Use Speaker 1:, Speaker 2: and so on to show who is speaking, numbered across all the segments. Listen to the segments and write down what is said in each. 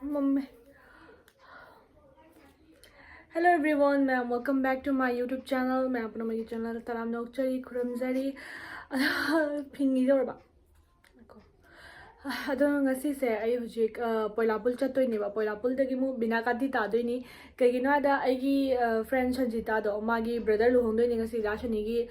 Speaker 1: Mummy. Hello everyone, ma'am. Welcome back to my YouTube channel. मैं अपना मेरी channel तलाम नौकरी खुरमजरी फिंगी जोरबा अदो ngasi se ai hujik poilapul chatoi ni ba poilapul dagi mu bina kadi ta doi ni kaigina da ai gi friend sanjita do magi brother luhong doi ni ngasi ja shani gi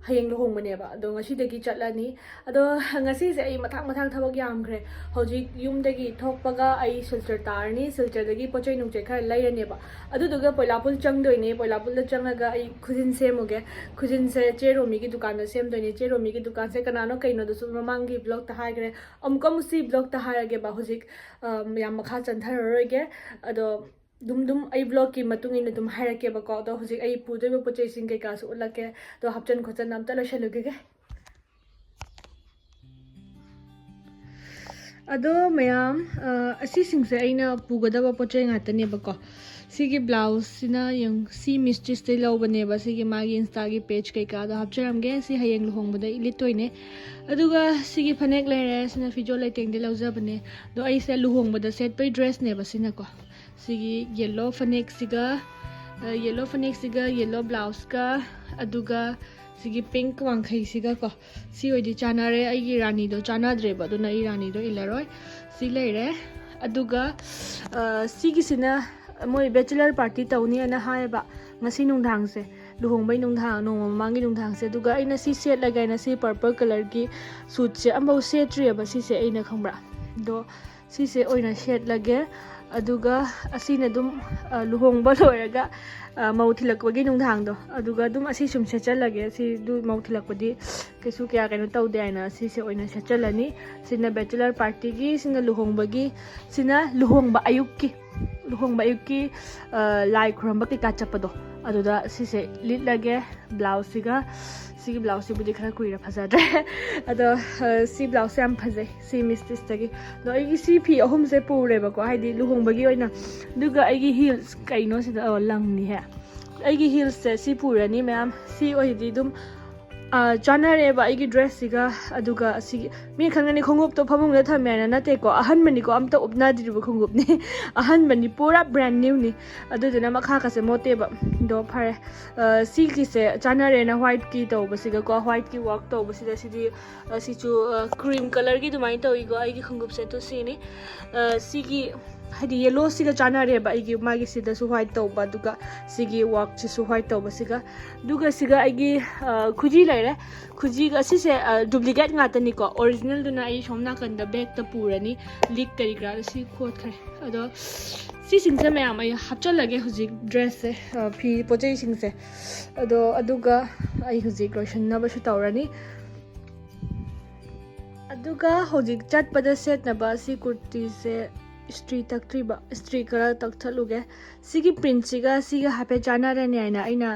Speaker 1: hayeng luhong mane ba do ngasi dagi chatlani ado ngasi se ai mathang mathang thabak yamkhre hojik yum dagi thokpaga ai silchar tarni silchar dagi pochai nungche khar lairane ba adu duga poilapul chang doi ni poilapul da changaga ai khujin semuge khujin se cheromi gi dukan da sem doi ni cheromi gi dukan se kanano kaino do su mamang gi blog ta haigre amkom si blog ta hairage ba hojik yam makha chantharoge ado dum ai blog ki matung in dum hairake ba ko do hojik ai pujoi ba pochai sing kai ka su ulake to hapchan khochan nam ta lo shaluge ge ado mayam asi sing se aina pugada ba pochai ngata ne ba ko sigi blouse sina yang si mistress te lo bane ba sigi magi insta gi page kai ka da hapcharam ge si hayeng luhong bada ilitoi ne aduga sigi phanek lere sina fijo laiteng de lauja bane do ai se luhong bada set pai dress ne ba sina ko sigi yellow phanek siga yellow blouse ka aduga sigi pink wangkhai siga ko si oi di chanare ai gi rani do chanadre ba do na I rani do ilaroi si lere aduga sigi sina moi bachelor party tawni ana haiba ngasi nungdang se luhong bai nungdang no mangi nungdang se duga aina si set lagai na si purple color ki suit se ambau set tri ba si se aina khambra do si se oina set lage aduga asina dum luhong ba loiraga mauthilak wagi nungdang do aduga dum asi sum se chalage si du mauthilak padi kesu kya kaino tawde aina si se oina se chalani sina bachelor party gi sina luhong bagi sina luhong ba ayuk ki lai khuramba ki ka chapado aduda sise lit lage blouse siga sigi blouse budi khara kuira phajadre ado si blouse am phajai si mistress tagi no ai si phi ahum se pure ba ko haidi luhong bagi oina duga ai gi heels kaino sida lang ni he ai gi heels se si pure ni ma'am si oi di dum chanare ba ai gi dress siga aduga si mi khangani khongup to phamung la thamena na te ko ahan mani ko amta upna di bu khongup ni ahan mani pura brand new ni adu dina makha ka se mote ba do phare si ki se chanare na white ki to ba siga ko white ki work to ba sida sidi si chu cream color ki dumai to i go ai gi khongup se to si ni si ki hadi yellow siga chanare ba ai gi magi sida su white to ba duga sigi work chi su white to ba siga duga siga ai gi khuji laire khuji ga si se duplicate ngata ni ko original duna ai somna kan da bag ta purani leak kari gra si khot khare ado si sing se mayam ai hapchal lage huji dress se phi pojai sing se ado aduga ai huji roshan na ba shu tawrani aduga huji chat pada set na ba si kurti se स्ट्री तक्ट्रीबा स्ट्री करा तक्थलुगे सिगी print सिगा सिगा हापे जाना रे ने आइना आइना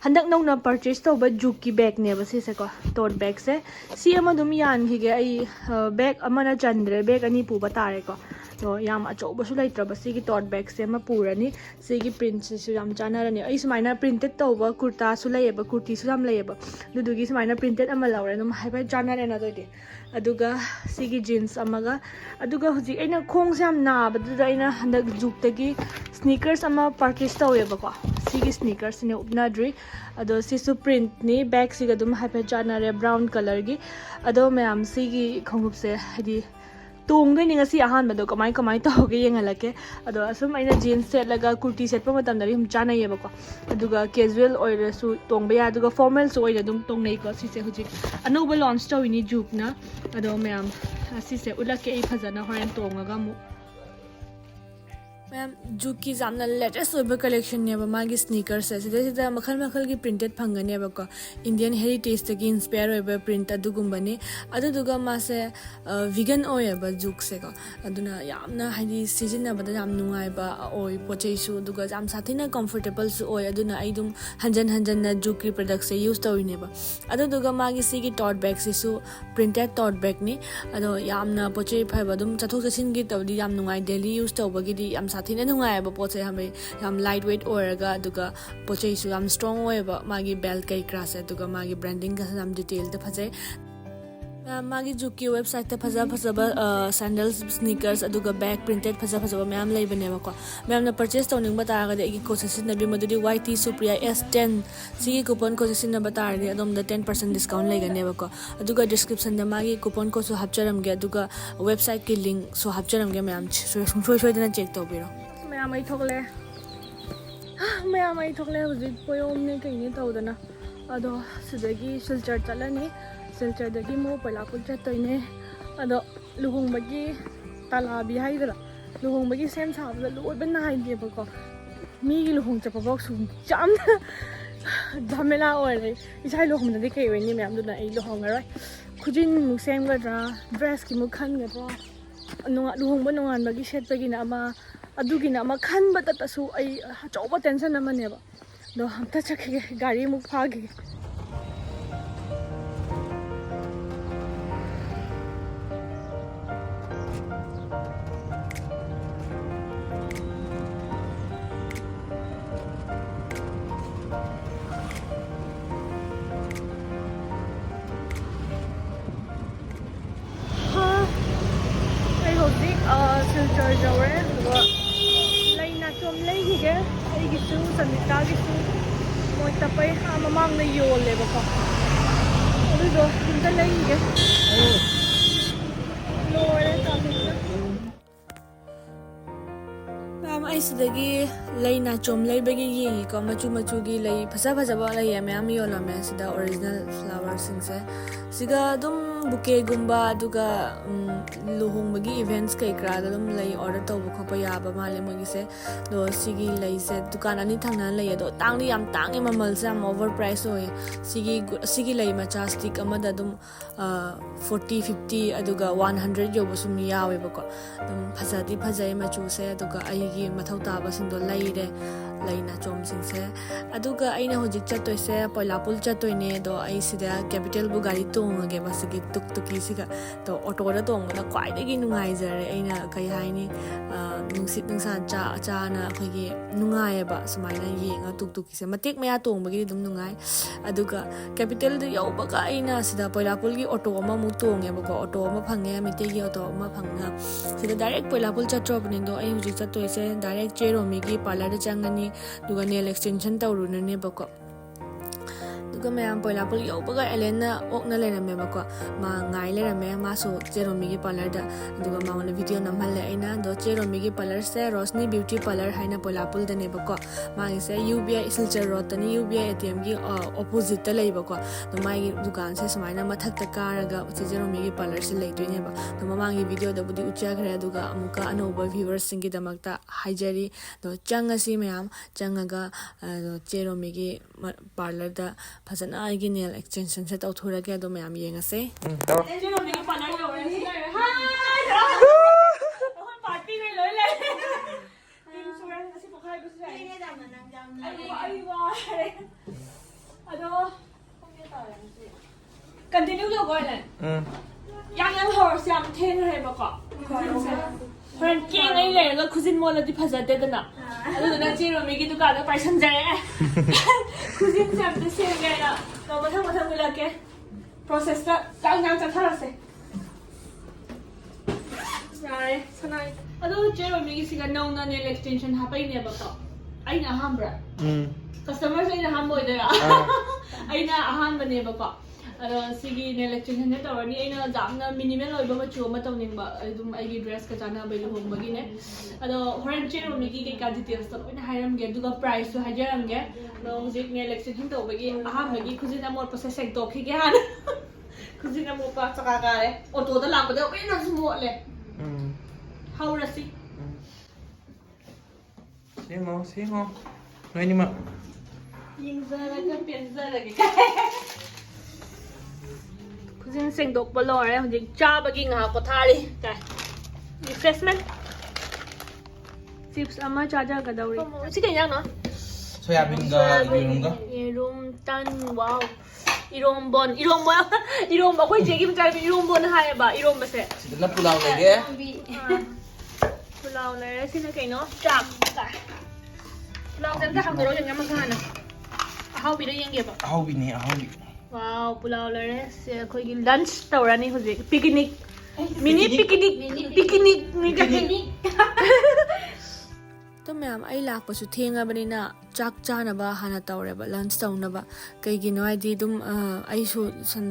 Speaker 1: हंदक नौना purchase तौबा जुक की bag ने बसे से को टोट बैग से सी अमा दुम यान हिगे आई बैग अमना चंद्रे बैग अनि पुबा तारे को तो याम अचौबसु लैत्रबा सिगी टोट बैग से अमा पुरानी सिगी प्रिंट से याम जाना रे ने आई समाइना प्रिंटेड तौबा कुर्ता सु लैयबा कुर्ती सु याम लैयबा दुदुगी समाइना प्रिंटेड अमा लौरे नुम हाइबा जाना रे ना दोदे अदुगा सिगी जीन्स अमगा अदुगा हुजी आइना खोंग से याम नाबदुदा आइना हंदक जुक्तगी स्नीकर्स अमा परचेस तौयेबा सिगी स्नीकर्स ने उपनाद्री अदो सिसु प्रिंट नि बैग सिगा दुम हाइपे जाना रे ब्राउन कलर गी अदो मैम सिगी खोंगुप से हदी तोंग नि ngasi ahan mado kamai kamai tawge yengalake ado asum aina jeans set laga kurti set pa matam dari hum chana yeba ko aduga casual oire su tongba ya aduga formal su oire dum tong nei ko si se huji anoba launch tawini jukna ado ma'am asi se ulake ai phajana horen tongaga mu ma'am जुकी जामना latest ओइबा collection ने मागी sneakers है सिदा मखल मखल की प्रिंटेड फंगने बको इंडियन हेरिटेज तकी इंस्पायर ओइबा प्रिंट अदुगुंबनी अदुदुगा मासे विगन ओइबा जुक से को अदुना यामना हाइदि सिजिनबदा याम नुंगाइबा ओइ पोचेसु दुगा जाम साथिना कंफर्टेबल सु ओइ अदुना आइदुम हंजन हंजन ना जुकी प्रोडक्ट से यूज तौइनेबा अदुदुगा मागी सिगी टॉट बैग सिसु प्रिंटेड टॉट बैग नि अदो यामना पोचे फाइबा दुम चथोक चसिन गी तौदी याम नुंगाइ डेली यूज तौबगिदी याम साथिना नुंगाइबा पोचे हमें याम लाइट वेट ओरगा दुगा पोचेसु याम स्ट्रांग ओइबा मागी बेल्ट कई क्रास है दुगा मागी ब्रांडिंग का याम डिटेल त फजे मागी जुकी वेबसाइट फजा फजब सैंडल्स स्नीकर्स अदुगा बैग प्रिंटेड फजा फजब मैम लेबनेबको मैम परचेस तौनिंग बतारगदे एगी कोर्स सिनबी मदुदी YT सुप्रिया S10 सिगी कूपन कोर्स सिन बतारदे अदोमदा 10% डिस्काउंट लेगनेबको अदुगा डिस्क्रिप्शन द मागी कूपन कोर्स हापचरमगे अदुगा वेबसाइट की लिंक सो हापचरमगे मैम सोयदना चेक तौबिरो मैम आई थोकले मैम आई थोकले हुजिक पोयोमने कइने तौदना अदो सिदगी सिलचर चलनी सिलचरदगी मो पलापुल चतोइने अदो लुहोंबगी तलाबी हाइदरा लुहोंबगी सेम साबदा लोइबा नाइदेबको मीगी लुहोंग चपबक सु जाम झमेला ओइले इसाइ लुहोंबदि कई वेनि मैम दुना ए लुहोंगरय खुजिन मु सेमगद्रा ड्रेस की मु खनगद्रा लुहोंबा नोंगानबगी सेटबगिना अमा अदुगिना अमा खनबदा तसु आई चौबा टेंशन अमनेबा दो हमता चखगे गाड़ी मु फागे सिलचर जौरे लेना चोम लेगिगे अइगिसु समितागिसु मोय तपै ममांगना योलेबको अदुदो हमता लेगिगे लोरे तामिना मैम ऐसिदगी लेना चोम लेबगी येंगिको मचु मचुगी लई फसा फसाबा लई मैम योलमे सिदा ओरिजिनल फ्लावर सिंगसे सिगा दुम बुके गुम्बा दुगा लुहोंबगी इवेंट्स कई क्रादा दुम लई ऑर्डर तौबा खोपा याबा माले मोगिसे दो सिगी लई से दुकान अनि थांगना लई दो तांगनी याम तांगे ममल से हम ओवर प्राइस होय सिगी लई मचा स्टिक अमदा दुम 40 50 अदुगा 100 योबो सुम यावेबको दुम फजादी फजाई मचु से अदुगा आइगी मथौ ताबा सिंदो लई रे लेना चोम सिंगसे अदुगा आइना होजिक चतोइसे पोलापुल चतोइने दो आई सिदा कैपिटल बु गाड़ी तोंगगे बसगी तुक तुकी सिगा तो ऑटो दा तोंगना क्वाइदगी नुंगाइजरे आइना कई हाइनी नुंसित नुंसा चा चाना खगी नुंगायबा समाइना येंगा तुक तुकी से मतेक मया तोंगबगी दुम नुंगाइ अदुगा कैपिटल द यौबगा आइना सिदा पोलापुल की ऑटो अमा मु तोंगेबको ऑटो अमा फंगे मितेगी ऑटो अमा फंगा सिदा डायरेक्ट पोलापुल चट्रोबनि दो आई होजिक चतोइसे डायरेक्ट चेरोमी की पार्लर द चंगनी दुगा नेल एक्सटेंशन तौरुननेबको दुगा मैम पोलापुल यौबगा एलेना ओकना लेरमेबको मा ngai लेरमे मासो चेरोमी की पार्लर दा दुगा मावना वीडियो नमहले आइना दो चेरोमी की पार्लर से रोशनी ब्यूटी पार्लर हाइना पोलापुल दनेबको मागी से UBI सिलचर रोड तनी UBI ATM की ऑपोजिट ता लेबको दो मागी दुकान से समाइना मथक ता कारगा चेरोमी की पार्लर से लेदोइनेबा दो ममांगी वीडियो दबुदी उच्चाखरे दुगा अमुका अनोबा व्यूअर्स सिंगी दमकता हाइजरी दो चंगसी मैम चंगगा चेरोमी की पार्लर दा फजना आइगी नेल एक्सटेंशन से तौथुरगे दो मैम येंगसे चेरोमी की पार्लर लोरे हाय पार्टी में लोय ले इंश्योरेंस असि पखाय गुस जाय ने जाम नंग जाम आई वाय अदो कंटिन्यू लो गोयले yang horse yam ten hai ba ko friend ke ngai le ga khujin mola di phajate dana adu na chiro mi ki dukan da paisan jaye khujin jam de se ga na to mathang mila ke process ta jang jang cha thara se sai sanai adu chiro mi ki siga no na nail extension ha pai ne ba ko ai na hambra customers ai na ham boy da ai na aham bane ba ko अदो सिगी nail extension ने तौरनी आइना जामना minimal ओइबा मचु अमा तौनिंगबा अदुम आइगी dress का जाना बै लुहोंबगी ने अदो होरन चेरोमी की का डिटेल्स तो ओइना हाइरमगे दुगा प्राइस तो हाइजरमगे नो जिक नेल एक्सटेंशन तौबगी अहामगी खुजिना मोर प्रोसेस सेक तोखिगे हान खुजिना मो पा चका गारे ऑटो दा लांबदे ओइना स्मोले हाउरसी
Speaker 2: सेंगो नोइनिमा
Speaker 1: यिंजरा का पेंजरा के खुजिन सेंगदोक बलोरे हुजिक चाबगी nga कोथारी काय रिफ्रेशमेंट चिप्स अमा चाजा गदौरी सी के यांग न
Speaker 2: सोयाबीन गा
Speaker 1: येरुम तन वाओ इरोम्बोन अखोय जेगी मचार इरोम्बोन हायबा इरोम्बसे
Speaker 2: सिदला पुलाव लेगे
Speaker 1: पुलाव ले सिना कइनो चाक काय पुलाव जंता हमरो जंगा मखाना अहाव बिरो येंगे बा
Speaker 2: अहावी
Speaker 1: Wow, pulau lare. Se koi gi lunch taurani hoje. Picnic. Mini picnic. Picnic. Picnic. तो मैम आई लापसु थेंगबनिना चाक चानबा हाना तौरेबा लंच तौनबा कईगिनो आइदि दुम आइसु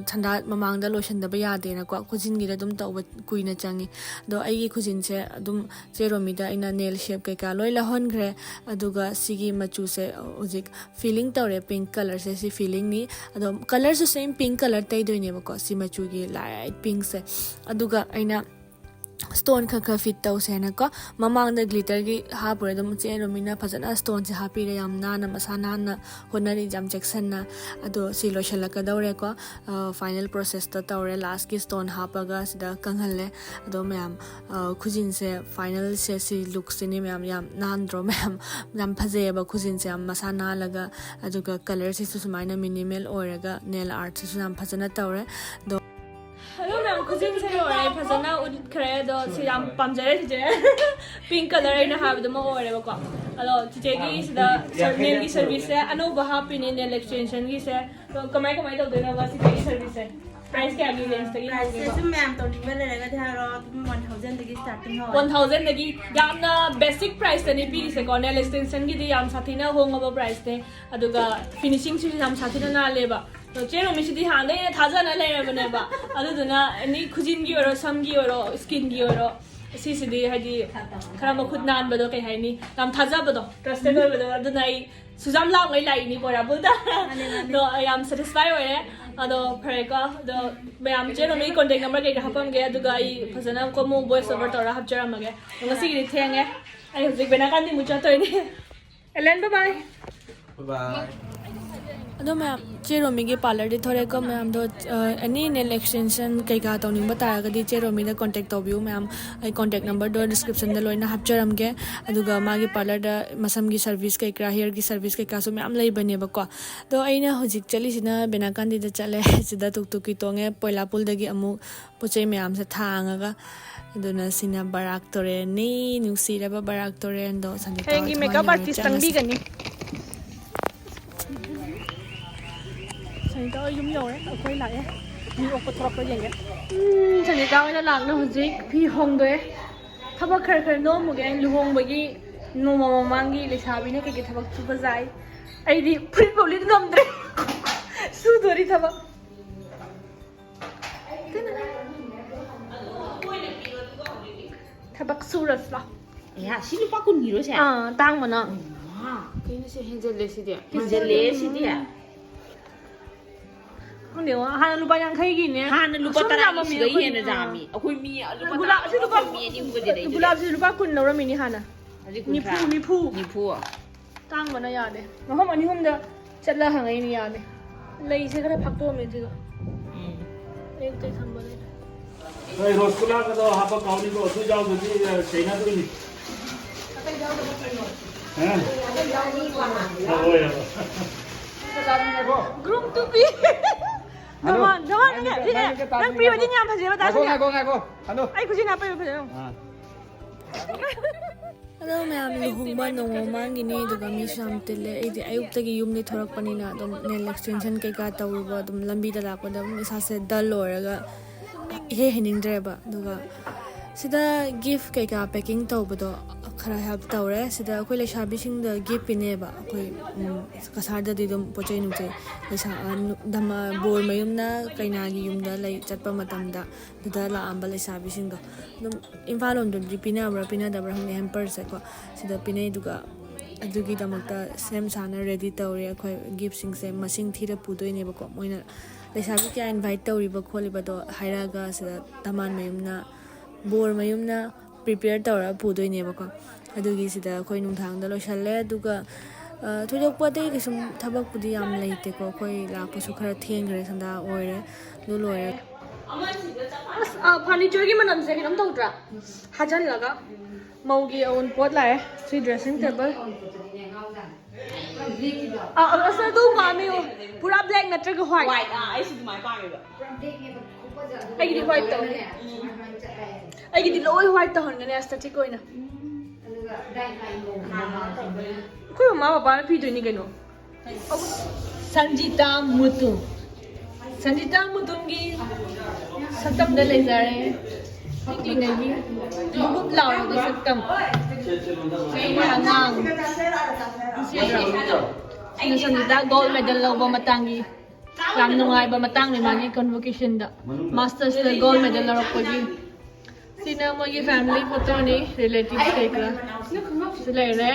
Speaker 1: संदा ममांगदा लोशनदबा यादेना को खुजिनगिदा दुम तौबा कुइना चांगी दो आइगी खुजिनसे दुम जेरोमिदा इना नेल शेप कईका लोय लहनग्रे अदुगा सिगी मचुसे हुजिक फीलिंग तौरे पिंक कलर से सी फीलिंग नि अदो कलर सु सेम पिंक कलर तैदोइनेबा को सी मचुगी लाइट पिंक से अदुगा आइना स्टोन खा फिट तौसेना को ममांग ग्लिटर की हापुरे दम चेरोमिना फजना स्टोन से हापीरे याम नाना मसा नाना होनरी जाम जैक्सनना अदो सी लोशलकदौरे को फाइनल प्रोसेस तो तौरे लास्ट की स्टोन हापगा सिदा कंगहले अदो मैम खुजिन से फाइनल से सी लुक सिनी मैम याम नांद्रो मैम याम फजेबा खुजिन से याम मसा नालगा अदुगा कलर से सुमाइना मिनिमल ओरगा नेल आर्ट से याम फजना तौरे दो हेलो मैम खुजिन से ओरे फजना उदित खरे दो सियाम पामजरे जे पिंक कलर इना हाबदो म ओरे बको अलो चिचेगी सिदा नेल की सर्विस है अनो बहा पिने नेल एक्सटेंशन की से तो कमाई कमाई तो देना वासी की सर्विस है प्राइस क्या भी रेंज तक
Speaker 3: प्राइस से मैम तो निबे लेगा थारो 1000 तक स्टार्टिंग हो
Speaker 1: 1000 तक यामना बेसिक प्राइस तनी पी से को नेल एक्सटेंशन की दी याम साथीना होंगबा प्राइस ते अदुगा फिनिशिंग से याम साथीना ना लेबा तो चेरो मिसिदी हाने थाजाना लेरबनेबा अदुदुना एनी खुजिन की ओरो सम की ओरो स्किन की ओरो सिसिदी हाइदी खरा मखुद नान बदो कई हाइनी नाम थाजा बदो ट्रस्टेड बदो अदुना आई सुजाम लाग लै लाइनी पोरा बुदा नो आई एम सैटिस्फाइड ओरे अदो फरेका दो मैम चेरो मी कांटेक्ट नंबर के हापमगे अदुगा आई फजना को मो वॉइस ओवर तोरा हापचरामगे ngasi gi thenge ai hujik bena kan di mucha toini elen bye
Speaker 2: Bye.
Speaker 1: अदो मैम चेरोमी के पार्लर दे थोड़े को मैम दो एनी नेल एक्सटेंशन कईका तौनिंग बतारगदी चेरोमी दा कांटेक्ट तौबियो मैम आई कांटेक्ट नंबर दो डिस्क्रिप्शन दा लोइना हापचरमगे अदुगा मागी पार्लर दा मसम की सर्विस कईका हेयर की सर्विस कईका सो मैम लैबने बको तो अइना हुजिक चलीसिना बेनाकांदी दा चले सिदा तुकतुकी तोंगे पोइलापुल दगी अमु पोचै मैम से थांगागा अदुना सिना बराक तोरे नी नुसीरबा बराक तोरे दो संदे थैंक यू मेकअप आर्टिस्ट तंबी गनी Sani tao yum yore, aku ini lah ya. Ni aku terap aja ya. Sani tao ini lah nak hujik, pi hong doe. Thaba khar no muge luhong bagi no mama mangi lesabi ne kaki thaba super zai. Ai di print boleh tu namdre. Sudori thaba. Thaba suras lah.
Speaker 3: Ya, sini pak kun giro saya.
Speaker 1: Ah, tang mana?
Speaker 3: Wah, ini sih hazel lesi dia. Hazel lesi dia.
Speaker 1: Không điều hai lupa yang khay gini ya.
Speaker 3: Han lupa tara isi gay hen jami. Aku mi lupa
Speaker 1: Gula
Speaker 3: tara
Speaker 1: si lupa
Speaker 3: mi ni uga jadi.
Speaker 1: gula si lupa kun naura mini hana. Ni pu.
Speaker 3: Nipu.
Speaker 1: Tang mana ya deh. Maham ani hum dah chatla hangai ni ya deh. Lay se kara phakto me thiga. Ek te sambal.
Speaker 4: Hey, Roscola ka to hapa kauni ko tu jao tu China tu ni. Oh ya.
Speaker 1: Group tu pi. Daman ni. Nang pri wedding yang phase bata sini.
Speaker 2: Ngako. Ano?
Speaker 1: Ai kusin apa yo phase. Hello ma'am, luhong ba nong mang gini duga mi sham tele idi ayuk tagi yum ni thorak panina dum nail extension kai ka tawba dum lambi da lakwa dum isa se dal oraga he hening dreba duga sida gift kai ka packing tawba do khara help tawre sida koi le shabi sing da gift pine ba koi kasar da di dum pochai nu che lesa dama bor mayum na kaina gi yum da lai chatpa matam da da la amba le shabi sing do dum imphal on dum pina da bra hang hamper se ko sida pine duga adugi damakta sem sana ready tawre koi gift sing se masing thira pudoi ne ba ko moina le shabi kya invite tawri ba kholi ba do hairaga sida taman mayum na bor mayum na prepare tawra pudoi ne ba ko adugi sida koi nung thang da lo shalle duga थोड़े पते कि सुम थबक पुदी याम लेते को कोई लाको सुखर थेंगरे संदा ओरे लो लोरे furniture की मनम से किनम तौद्रा हजन लगा मौगी ओन पोट लाए सी ड्रेसिंग टेबल असर दो मामे हो पूरा ब्लैक नत्रग white
Speaker 3: White ai sih mai pa me ba.
Speaker 1: आई गिदी व्हाइट तो आई गिदी लोई व्हाइट तो हन ने एस्थेटिक कोइना कोई मामा बाबा पी दोनी कनो
Speaker 3: Sanjita Mutu.
Speaker 1: Sandita Mutungi Satam the laser. Tinglingi. Bubut lao the satam. Angang. Sandita gold medal lo ba matangi. Ram nungay ba matang ni magi convocation da. Masters the gold medal lo ko gi. Sina mo gi family photo ni relatives tekla. Sila ire.